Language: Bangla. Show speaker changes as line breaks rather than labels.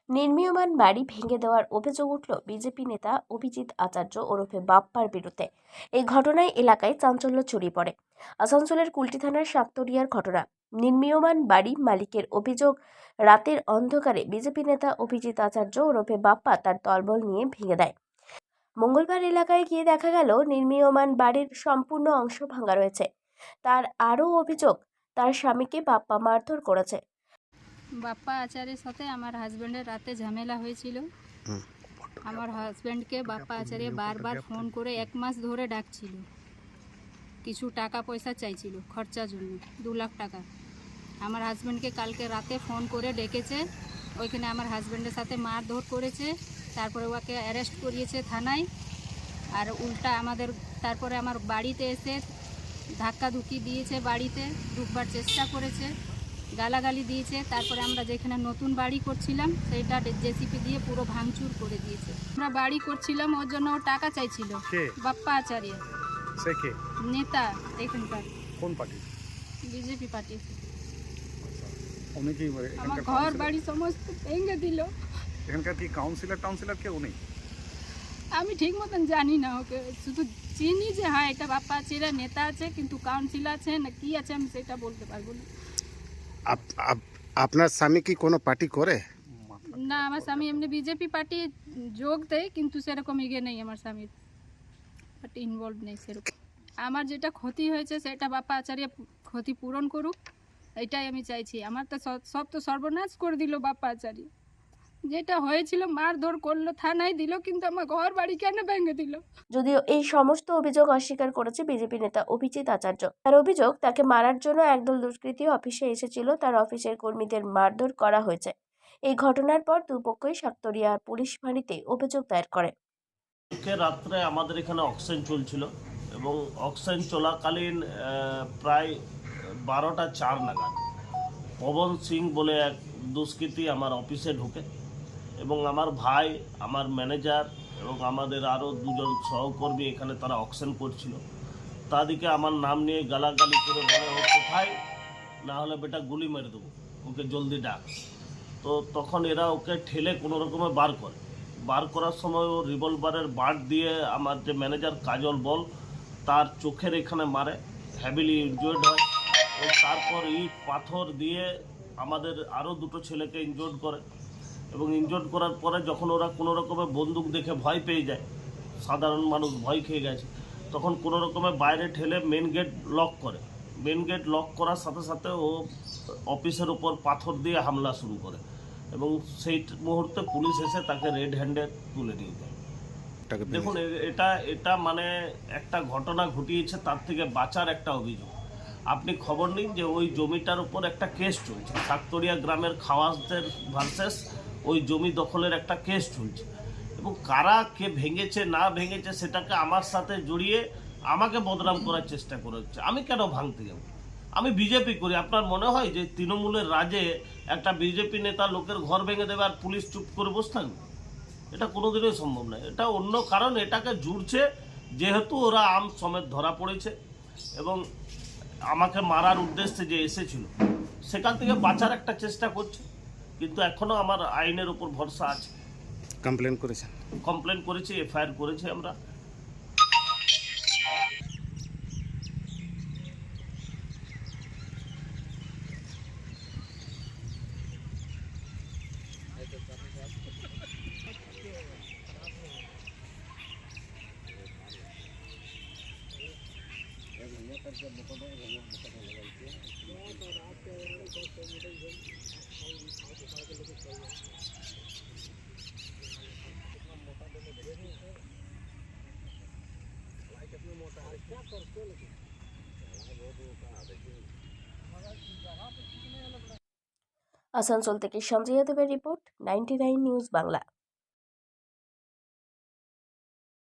নির্মীয়মান বাড়ি ভেঙে দেওয়ার অভিযোগ উঠল বিজেপি নেতা অভিজিৎ আচার্য ওরফে বাপ্পার বিরুদ্ধে। এই ঘটনায় এলাকায় চাঞ্চল্য ছড়িয়ে পড়ে। আসানসোলের কুলটি থানার শাকতরিয়ার ঘটনা। নির্মীয়মান বাড়ি মালিকের অভিযোগ, রাতের অন্ধকারে বিজেপি নেতা অভিজিৎ আচার্য ওরফে বাপ্পা তার দলবল নিয়ে ভেঙে দেয়। মঙ্গলবার এলাকায় গিয়ে দেখা গেল নির্মীয়মান বাড়ির সম্পূর্ণ অংশ ভাঙা রয়েছে। তার আরও অভিযোগ, তার স্বামীকে বাপ্পা মারধর করেছে।
বাপ্পা আচার্যের সাথে আমার হাজব্যান্ডের রাতে ঝামেলা হয়েছিল। আমার হাজব্যান্ডকে বাপ্পা আচার্য বারবার ফোন করে 1 মাস ধরে ডাকছিল, কিছু টাকা পয়সা চাইছিল খরচার জন্য, 2 লাখ টাকা। আমার হাজব্যান্ডকে কালকে রাতে ফোন করে ডেকেছে, ওইখানে আমার হাজব্যান্ডের সাথে মারধর করেছে, তারপরে ওকে অ্যারেস্ট করিয়েছে থানায়। আর উল্টা তারপরে আমার বাড়িতে এসে ধাক্কাধুক্কি দিয়েছে, বাড়িতে ঢুকবার চেষ্টা করেছে, গালাগালি দিয়েছে। তারপরে আমরা যেখানে নতুন বাড়ি করছিলাম সেইটা জেসিপি দিয়ে পুরো ভাঙচুর করে দিয়েছে। আমরা বাড়ি করছিলাম, ওর জন্য ও টাকা চাইছিল। বাপ্পা আচার্য নেতা এখানকার।
কোন পার্টি?
BJP party.
অনেকেই
আমার ঘর বাড়ি সমস্ত ভেঙে দিল।
এখানকার কি কাউন্সিলর কেউ নেই?
আমি ঠিক মতন জানি না, ওকে শুধু চিনি যে হ্যাঁ এটা বাপ্পা আচার্য নেতা আছে, কিন্তু কাউন্সিলর আছে না কি আছে আমি সেটা বলতে পারবো না।
আপনার স্বামী কি কোনো পার্টি করে?
না, আমার স্বামী এমনি বিজেপি পার্টি যোগ দেয়, কিন্তু সেরকম ইয়ে নেই, আমার স্বামীর পার্টি ইনভলভ নেই সেরকম। আমার যেটা ক্ষতি হয়েছে সেটা বাপ্পা আচার্য ক্ষতি পূরণ করুক, এটাই আমি চাইছি। আমার তো সব তো সর্বনাশ করে দিল বাপ্পা আচার্য। যেটা হয়েছিল মারধর করলো, থানায় দিল, কিন্তু আমার ঘর বাড়ি কেন ভেঙে দিল?
যদিও এই সমস্ত অভিযোগ অস্বীকার করেছে বিজেপি নেতা অভিজিৎ আচার্য। তার অভিযোগ, তাকে মারার জন্য একদল দুষ্কৃতী অফিসে এসেছিল, তার অফিসের কর্মীদের মারধর করা হয়েছে। এই ঘটনার পর দুপক্ষই শাকতরিয়া পুলিশ ফাঁড়িতে অভিযোগ দায়ের করে।
রাত্রে আমাদের এখানে অক্সিজেন চলছিল এবং অক্সিজেন চলাকালীন প্রায় 12টা 4 নাগাদ পবন সিং বলে এক দুষ্কৃতী আমার অফিসে ঢুকে এবং আমার ভাই, আমার ম্যানেজার এবং আমাদের আরও 2 জন সহকর্মী এখানে তারা অক্সিজেন করছিল, তাদেরকে আমার নাম নিয়ে গালাগালি করে বলে, ও কোথায়, না হলে বেটা গুলি মেরে দেবো, ওকে জলদি ডাক। তো তখন এরা ওকে ঠেলে কোনো রকমে বার করার সময় ও রিভলভারের বাট দিয়ে আমার যে ম্যানেজার কাজল বল তার চোখের এখানে মারে, হ্যাভিলি ইনজুর্ড হয়। ও তারপর ইট পাথর দিয়ে আমাদের আরও 2টো ছেলেকে ইনজুর্ড করে এবং ইনজুর্ড করার পরে যখন ওরা কোনো রকমে বন্দুক দেখে ভয় পেয়ে যায়, সাধারণ মানুষ ভয় খেয়ে গেছে, তখন কোনো রকমে বাইরে ঠেলে মেন গেট লক করে। মেন গেট লক করার সাথে সাথে ও অফিসের উপর পাথর দিয়ে হামলা শুরু করে এবং সেই মুহূর্তে পুলিশ এসে তাকে রেড হ্যান্ডে তুলে নিয়ে যায়। দেখুন, এটা মানে একটা ঘটনা ঘটিয়েছে, তার থেকে বাঁচার একটা অভিযোগ। আপনি খবর নিন যে ওই জমিটার উপর একটা কেস চলছে, শাকতরিয়া গ্রামের খাওয়াসদের ভার্সেস ওই জমি দখলের একটা কেস চলছে এবং কারা কে ভেঙেছে না ভেঙেছে সেটাকে আমার সাথে জড়িয়ে আমাকে বদনাম করার চেষ্টা করেছে। আমি কেন ভাঙতে যাব? আমি বিজেপি করি। আপনার মনে হয় যে তৃণমূলের রাজে একটা বিজেপি নেতা লোকের ঘর ভেঙে দেবে আর পুলিশ চুপ করে বসে থাকবে? এটা কোনোদিনই সম্ভব নয়। এটা অন্য কারণ এটাকে জুড়ছে, যেহেতু ওরা আম সমেত ধরা পড়েছে এবং আমাকে মারার উদ্দেশ্যে যে এসেছিল সেখান থেকে বাঁচার একটা চেষ্টা করছে, কিন্তু এখনও আমার আইনের উপর ভরসা আছে। কমপ্লেন করেছি, এফআইআর করেছি আমরা।
আসানসোল থেকে সঞ্জয় দেবের রিপোর্ট, 99 নিউজ বাংলা।